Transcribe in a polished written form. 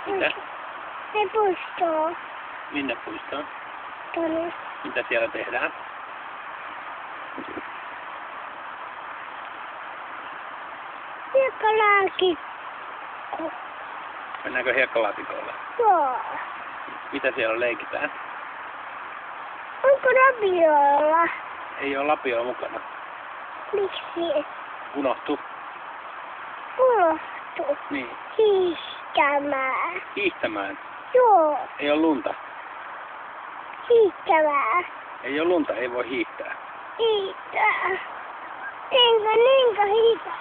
Mitä? Se puistoon. Minne puistoon? Tuonne. Mitä siellä tehdään? Hiekkalaatikko. Mennäänkö hiekkalaatikolle? Joo. Mitä siellä leikitään? Onko lapiolla? Ei ole lapioa mukana. Miksi? Unohtu. Unohtu. Niin. Hiihtämään. Hiihtämään. Joo. Ei ole lunta. Hiihtämään. Ei ole lunta, ei voi hiihtää. Hiihtää. Niinkö hiihtää?